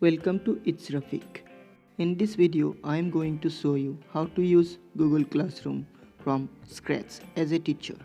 Welcome to It's Rafiq. In this video, I am going to show you how to use Google Classroom from scratch as a teacher.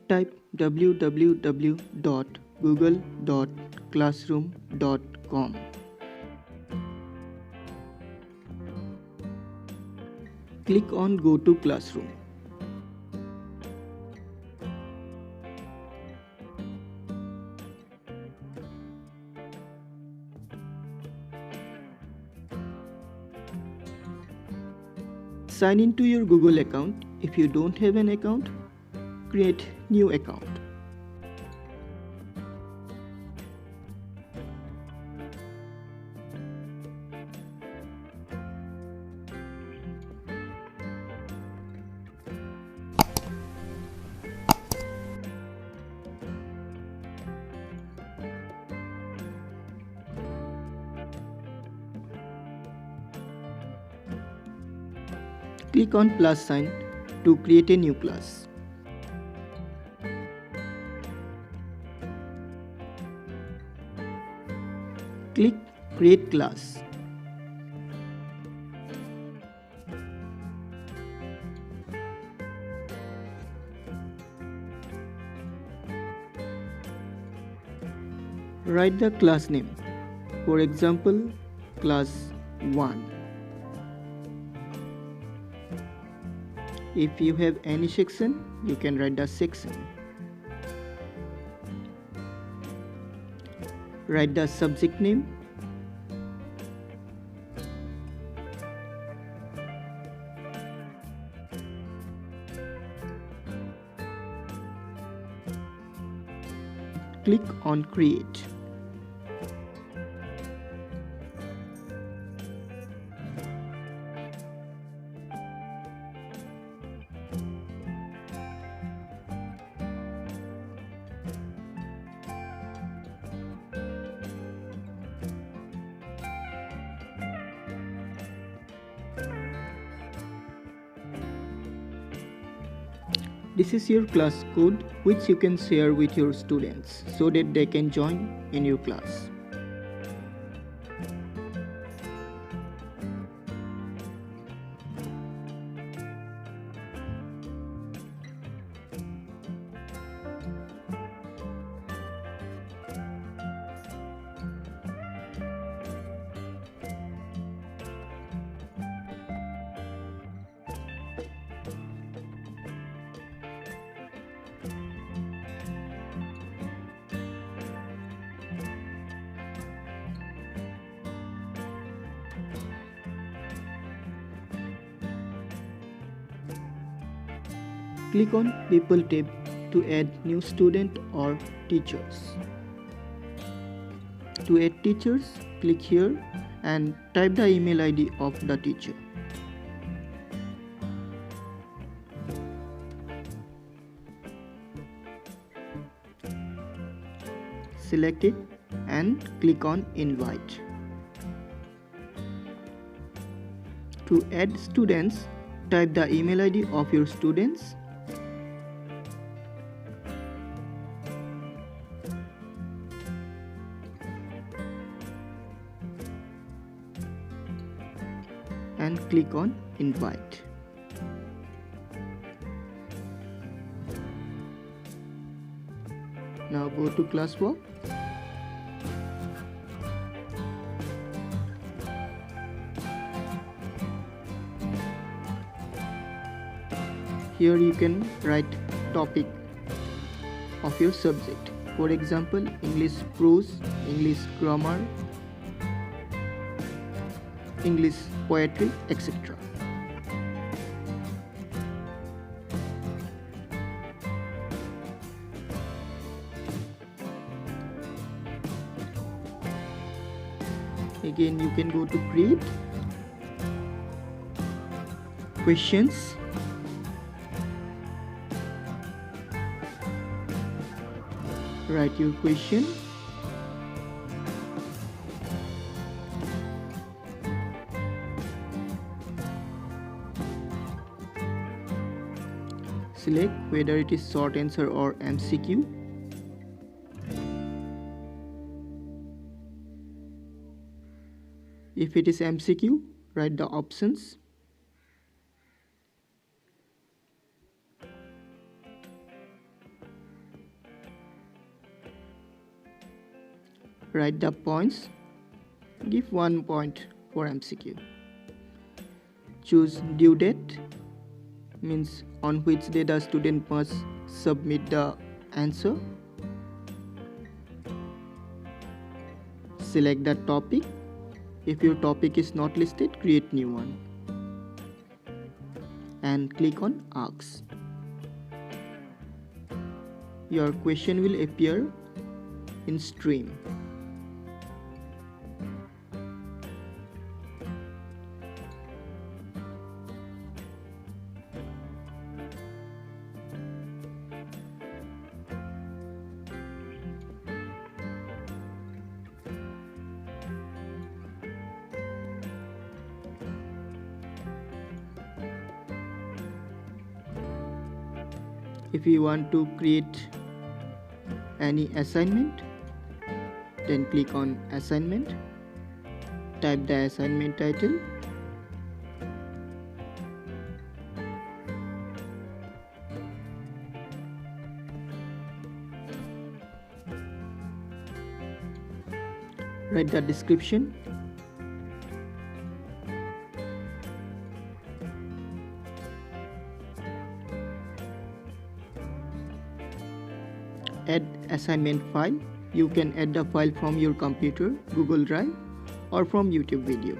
Type www.google.classroom.com. Click on Go to Classroom. Sign into your Google account. If you don't have an account, create new account. Click on plus sign to create a new class. Click Create Class. Write the class name. For example, class 1. If you have any section, you can write the section. Write the subject name. Click on Create. This is your class code which you can share with your students so that they can join in your class. Click on People tab to add new student or teachers. To add teachers, click here and type the email ID of the teacher. Select it and click on Invite. To add students, type the email ID of your students. And click on Invite. Now go to Classwork. Here you can write topic of your subject. For example, English prose, English grammar, English poetry, etc. Again, you can go to Create, Questions, write your question. Select whether it is short answer or MCQ. If it is MCQ, write the options. Write the points. Give 1 point for MCQ. Choose due date, means on which day the student must submit the answer. Select the topic. If your topic is not listed, create new one. And click on Ask. Your question will appear in stream. If you want to create any assignment, then click on Assignment. Type the assignment title. Write the description. Add assignment file. You can add the file from your computer, Google Drive, or from YouTube video.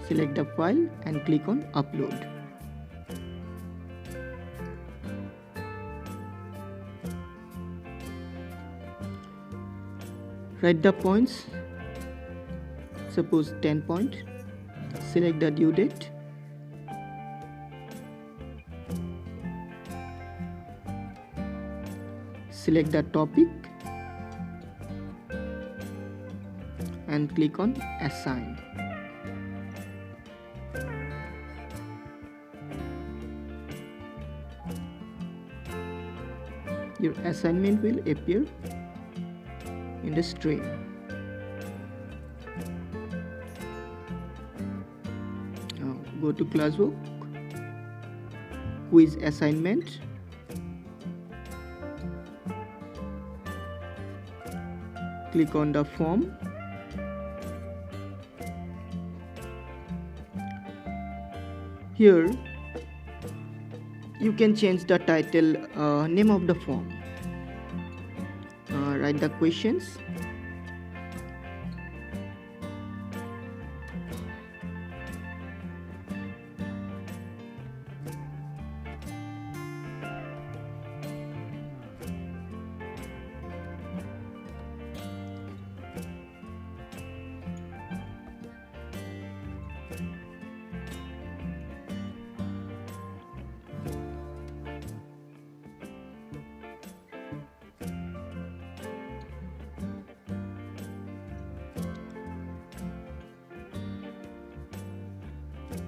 Select the file and click on Upload. Write the points. Suppose 10 points. Select the due date. Select the topic and click on Assign. Your assignment will appear in the stream. Now go to Classbook, Quiz Assignment. Click on the form. Here you can change the title, name of the form. Write the questions.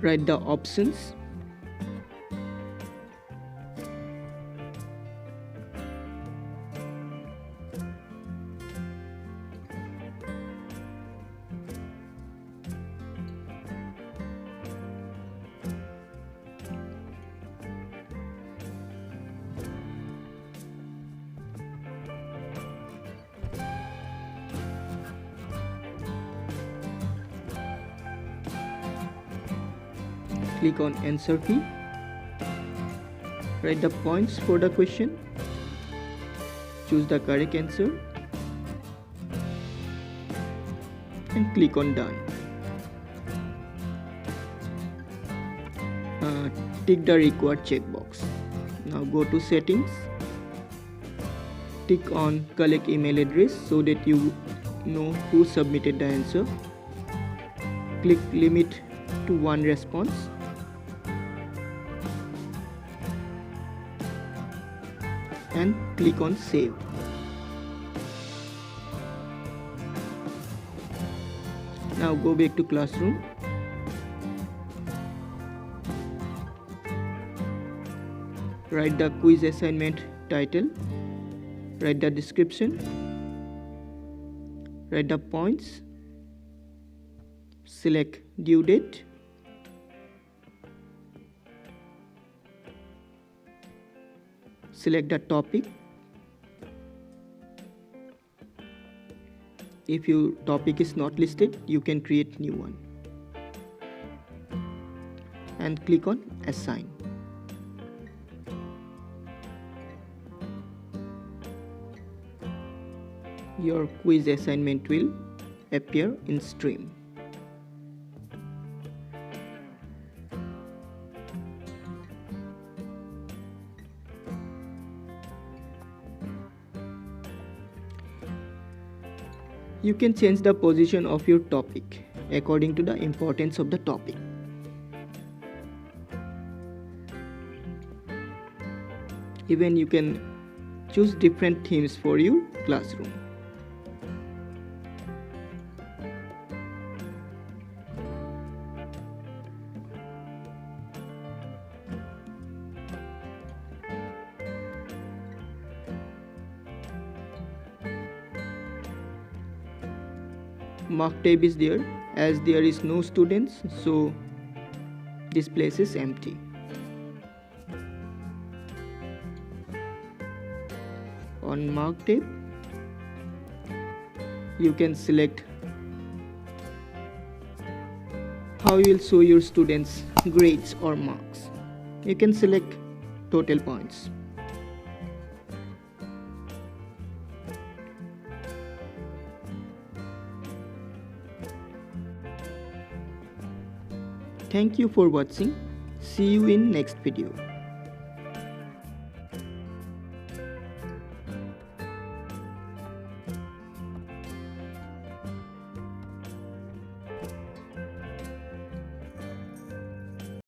Write the options. Click on Answer Key. Write the points for the question. Choose the correct answer and click on Done. Tick the required checkbox. Now go to Settings. Tick on Collect email address so that you know who submitted the answer. Click Limit to 1 response. And click on Save. Now go back to Classroom. Write the quiz assignment title, write the description, write the points, select due date, select the topic. If your topic is not listed, you can create new one and click on assign. Your quiz assignment will appear in stream. You can change the position of your topic according to the importance of the topic. Even you can choose different themes for your classroom. Mark tab is there as there is no students, so this place is empty. On mark tab, you can select how you will show your students grades or marks. You can select total points. Thank you for watching. See you in next video.